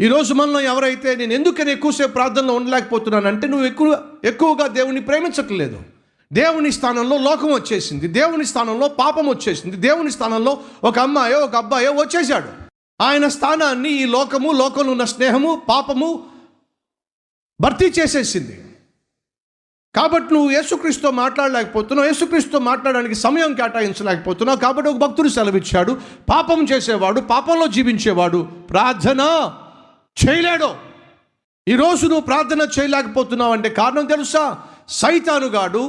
ఈరోజు మనలో ఎవరైతే నేను ఎందుకని ఎక్కువసేపు ప్రార్థనలో ఉండలేకపోతున్నానంటే నువ్వు ఎక్కువగా దేవుని ప్రేమించట్లేదు. దేవుని స్థానంలో లోకం వచ్చేసింది, దేవుని స్థానంలో పాపం వచ్చేసింది, దేవుని స్థానంలో ఒక అమ్మాయో ఒక అబ్బాయో వచ్చేసాడు. ఆయన స్థానాన్ని ఈ లోకంలో ఉన్న స్నేహము, పాపము భర్తీ చేసేసింది. కాబట్టి నువ్వు యేసుక్రీస్తుతో మాట్లాడలేకపోతున్నావు, యేసుక్రీస్తుతో మాట్లాడడానికి సమయం కేటాయించలేకపోతున్నావు. కాబట్టి ఒక భక్తుడు సెలవిచ్చాడు, పాపం చేసేవాడు, పాపంలో జీవించేవాడు ప్రార్థన చేయలేడు. ఈరోజు నువ్వు ప్రార్థన చేయలేకపోతున్నావు అంటే కారణం తెలుసా? సైతానుగాడు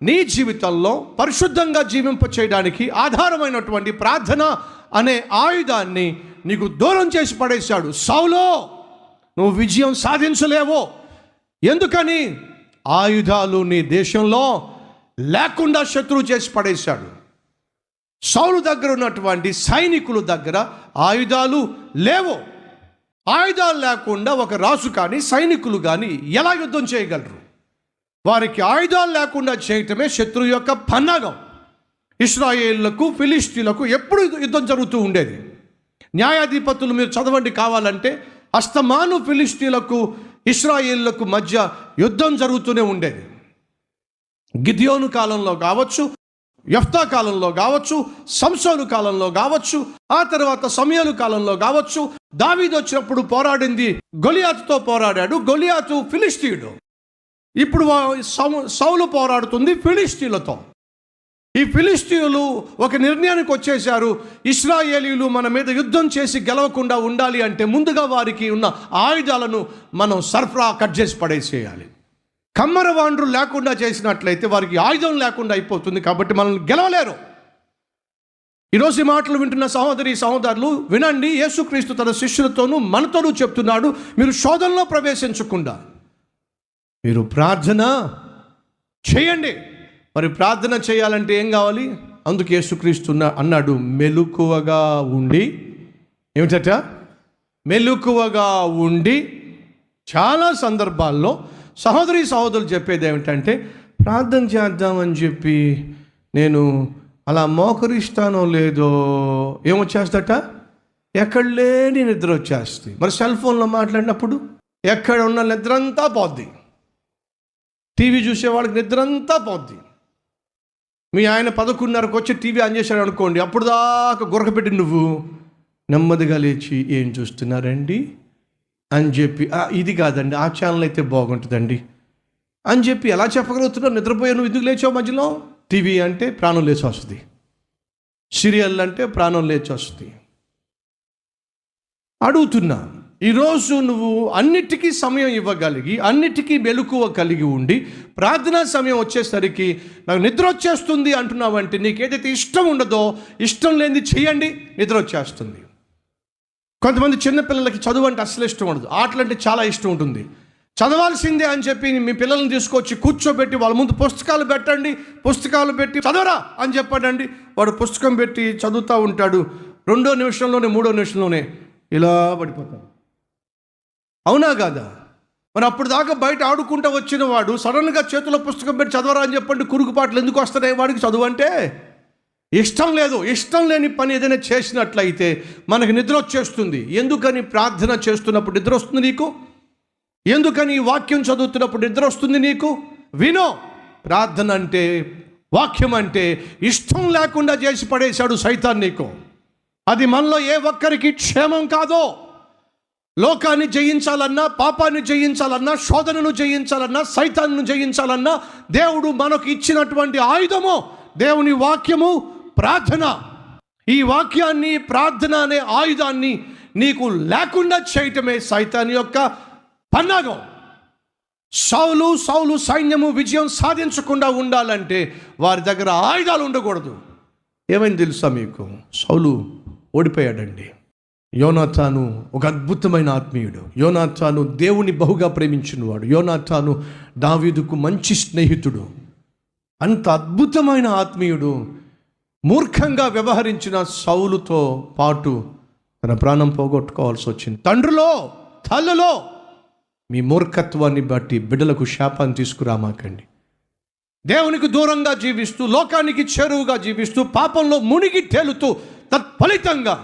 నీ జీవితంలో పరిశుద్ధంగా జీవింప చేయడానికి ఆధారమైనటువంటి ప్రార్థన అనే ఆయుధాన్ని నీకు దూరం చేసి పడేశాడు. సౌలో, నువ్వు విజయం సాధించలేవో. ఎందుకని? ఆయుధాలు నీ దేశంలో లేకుండా శత్రువు చేసి పడేశాడు. సౌలు దగ్గర ఉన్నటువంటి సైనికుల దగ్గర ఆయుధాలు లేవు. ఆయుధాలు లేకుండా ఒక రాజు కానీ సైనికులు కానీ ఎలా యుద్ధం చేయగలరు? వారికి ఆయుధాలు లేకుండా చేయటమే శత్రువు యొక్క పన్నాగం. ఇశ్రాయేలులకు ఫిలిష్తీయులకు ఎప్పుడు యుద్ధం జరుగుతూ ఉండేది. న్యాయాధిపతులు మీరు చదవండి కావాలంటే, అస్తమాను ఫిలిష్తీయులకు ఇశ్రాయేలులకు మధ్య యుద్ధం జరుగుతూనే ఉండేది. గిద్యోను కాలంలో కావచ్చు, యెఫ్తా కాలంలో కావచ్చు, సంసోను కాలంలో కావచ్చు, ఆ తర్వాత సమూయేలు కాలంలో కావచ్చు. దావీదు వచ్చినప్పుడు పోరాడింది గొలియాతుతో పోరాడాడు. గొలియాతు ఫిలిష్తీయుడు. ఇప్పుడు సౌలు పోరాడుతుంది ఫిలిష్తీయులతో. ఈ ఫిలిష్తీయులు ఒక నిర్ణయానికి వచ్చేశారు, ఇశ్రాయేలీయులు మన మీద యుద్ధం చేసి గెలవకుండా ఉండాలి అంటే ముందుగా వారికి ఉన్న ఆయుధాలను మనం సరఫరా కట్ చేసి పడేసేయాలి. కమ్మరవాండ్రు లేకుండా చేసినట్లయితే వారికి ఆయుధం లేకుండా అయిపోతుంది. కాబట్టి మనల్ని గెలవలేరు. ఈరోజు ఈ మాటలు వింటున్న సహోదరులు వినండి. యేసుక్రీస్తు తన శిష్యులతోనూ మనతోనూ చెప్తున్నాడు, మీరు శోధనలో ప్రవేశించకుండా మీరు ప్రార్థన చేయండి. మరి ప్రార్థన చేయాలంటే ఏం కావాలి? అందుకు యేసుక్రీస్తు అన్నాడు, మెలకువగా ఉండి. ఏమిటట? మెలకువగా ఉండి. చాలా సందర్భాల్లో సహోదరులు చెప్పేది ఏమిటంటే, ప్రార్థన చేద్దామని చెప్పి నేను అలా మోకరిస్తానో లేదో ఏమొచ్చేస్తట, ఎక్కడ లేని నిద్ర వచ్చేస్తుంది. మరి సెల్ ఫోన్లో మాట్లాడినప్పుడు ఎక్కడ ఉన్న నిద్ర అంతా పోద్ది. టీవీ చూసేవాళ్ళకి నిద్ర అంతా పోద్ది. మీ ఆయన 11:30కు వచ్చి టీవీ ఆన్ చేశాడు అనుకోండి, అప్పుడు దాకా గురకపెట్టి నువ్వు నెమ్మదిగా లేచి ఏం చూస్తున్నారండి అని చెప్పి, ఇది కాదండి ఆ ఛానల్ అయితే బాగుంటుందండి అని చెప్పి ఎలా చెప్పగలుగుతున్నావు? నిద్రపోయా నువ్వు ఎందుకు లేచావు మధ్యలో? టీవీ అంటే ప్రాణం లేచి వస్తుంది, సీరియల్ అంటే ప్రాణం లేచి వస్తుంది. అడుగుతున్నా, ఈరోజు నువ్వు అన్నిటికీ సమయం ఇవ్వగలిగి, అన్నిటికీ మెలకువ కలిగి ఉండి, ప్రార్థనా సమయం వచ్చేసరికి నాకు నిద్ర వచ్చేస్తుంది అంటున్నావంటే నీకు ఏదైతే ఇష్టం ఉండదో, ఇష్టం లేనిది చేయండి, నిద్ర వచ్చేస్తుంది. కొంతమంది చిన్నపిల్లలకి చదువు అంటే అస్సలు ఇష్టం ఉండదు, ఆటలంటే చాలా ఇష్టం ఉంటుంది. చదవాల్సిందే అని చెప్పి మీ పిల్లల్ని తీసుకొచ్చి కూర్చోబెట్టి వాళ్ళ ముందు పుస్తకాలు పెట్టండి, పుస్తకాలు పెట్టి చదవరా అని చెప్పండి. వాడు పుస్తకం పెట్టి చదువుతూ ఉంటాడు. 2వ నిమిషంలోనే 3వ నిమిషంలోనే ఇలా పడిపోతాడు. అవునా కాదా? మరి అప్పుడు దాకా బయట ఆడుకుంటూ వచ్చిన వాడు సడన్గా చేతిలో పుస్తకం పెట్టి చదవరా అని చెప్పండి, కురుగుపాట్లు ఎందుకు వస్తున్నాయి వాడికి? చదువు అంటే ఇష్టం లేదు. ఇష్టం లేని పని ఏదైనా చేసినట్లయితే మనకి నిద్ర వచ్చేస్తుంది. ఎందుకని? ప్రార్థన చేస్తున్నప్పుడు నిద్ర వస్తుంది నీకు. ఎందుకని? వాక్యం చదువుతున్నప్పుడు నిద్ర వస్తుంది నీకు. వినో, ప్రార్థన అంటే, వాక్యం అంటే ఇష్టం లేకుండా చేసి పడేశాడు సైతాన్ నీకు. అది మనలో ఏ ఒక్కరికి క్షేమం కాదో. లోకాన్ని జయించాలన్నా, పాపాన్ని జయించాలన్నా, శోధనను జయించాలన్నా, సైతాన్ను జయించాలన్నా దేవుడు మనకు ఇచ్చినటువంటి ఆయుధము దేవుని వాక్యము, ప్రార్థన. ఈ వాక్యాన్ని, ప్రార్థన అనే ఆయుధాన్ని నీకు లేకుండా చేయటమే సైతాన్ యొక్క పన్నాగం. సౌలు సైన్యము విజయం సాధించకుండా ఉండాలంటే వారి దగ్గర ఆయుధాలు ఉండకూడదు. ఏమైంది తెలుసా మీకు? సౌలు ఓడిపోయాడండి. యోనాతాను ఒక అద్భుతమైన ఆత్మీయుడు. యోనాతాను దేవుని బహుగా ప్రేమించినవాడు. యోనాతాను దావీదుకు మంచి స్నేహితుడు. అంత అద్భుతమైన ఆత్మీయుడు మూర్ఖంగా వ్యవహరించిన సౌలుతో పాటు తన ప్రాణం పోగొట్టుకోవాల్సి వచ్చింది. తండ్రులో, తల్లులో మీ మూర్ఖత్వాన్ని బట్టి బిడ్డలకు శాపాన్ని తీసుకురామాకండి. దేవునికి దూరంగా జీవిస్తూ, లోకానికి చేరువుగా జీవిస్తూ, పాపంలో మునిగి తేలుతూ తత్ఫలితంగా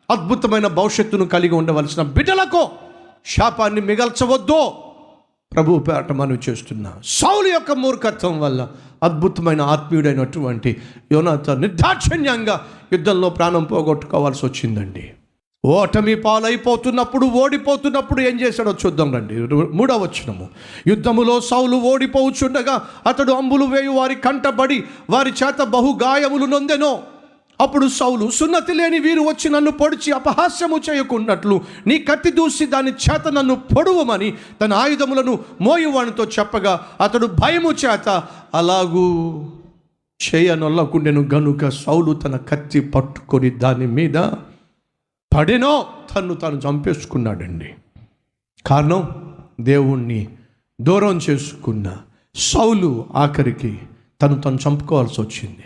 అద్భుతమైన భవిష్యత్తును కలిగి ఉండవలసిన బిడ్డలకు శాపాన్ని మిగల్చవద్దో ప్రభు పేరట మనం చేస్తున్నా. సౌలు యొక్క మూర్ఖత్వం వల్ల అద్భుతమైన ఆత్మీయుడైనటువంటి యోనాతాను నిర్దాక్షిణ్యంగా యుద్ధంలో ప్రాణం పోగొట్టుకోవాల్సి వచ్చిందండి. ఓటమి పాలైపోతున్నప్పుడు, ఓడిపోతున్నప్పుడు ఏం చేశాడో చూద్దాం రండి. 3వ వచనము. యుద్ధములో సౌలు ఓడిపోవచ్చుండగా అతడు అంబులు వేయు వారి కంటబడి వారి చేత బహు గాయములు నొందెనో. అప్పుడు సౌలు, సున్నతి లేని వీరు వచ్చి నన్ను పొడిచి అపహాస్యము చేయకున్నట్లు నీ కత్తి దూసి దాని చేత నన్ను పొడువమని తన ఆయుధములను మోయువానితో చెప్పగా అతడు భయము చేత అలాగూ చేయనొల్లకుండెను గనుక సౌలు తన కత్తి పట్టుకొని దాని మీద పడెనో, తాను చంపేసుకున్నాడండి. కారణం, దేవుణ్ణి దూరం చేసుకున్న సౌలు ఆఖరికి తను చంపుకోవాల్సి వచ్చింది.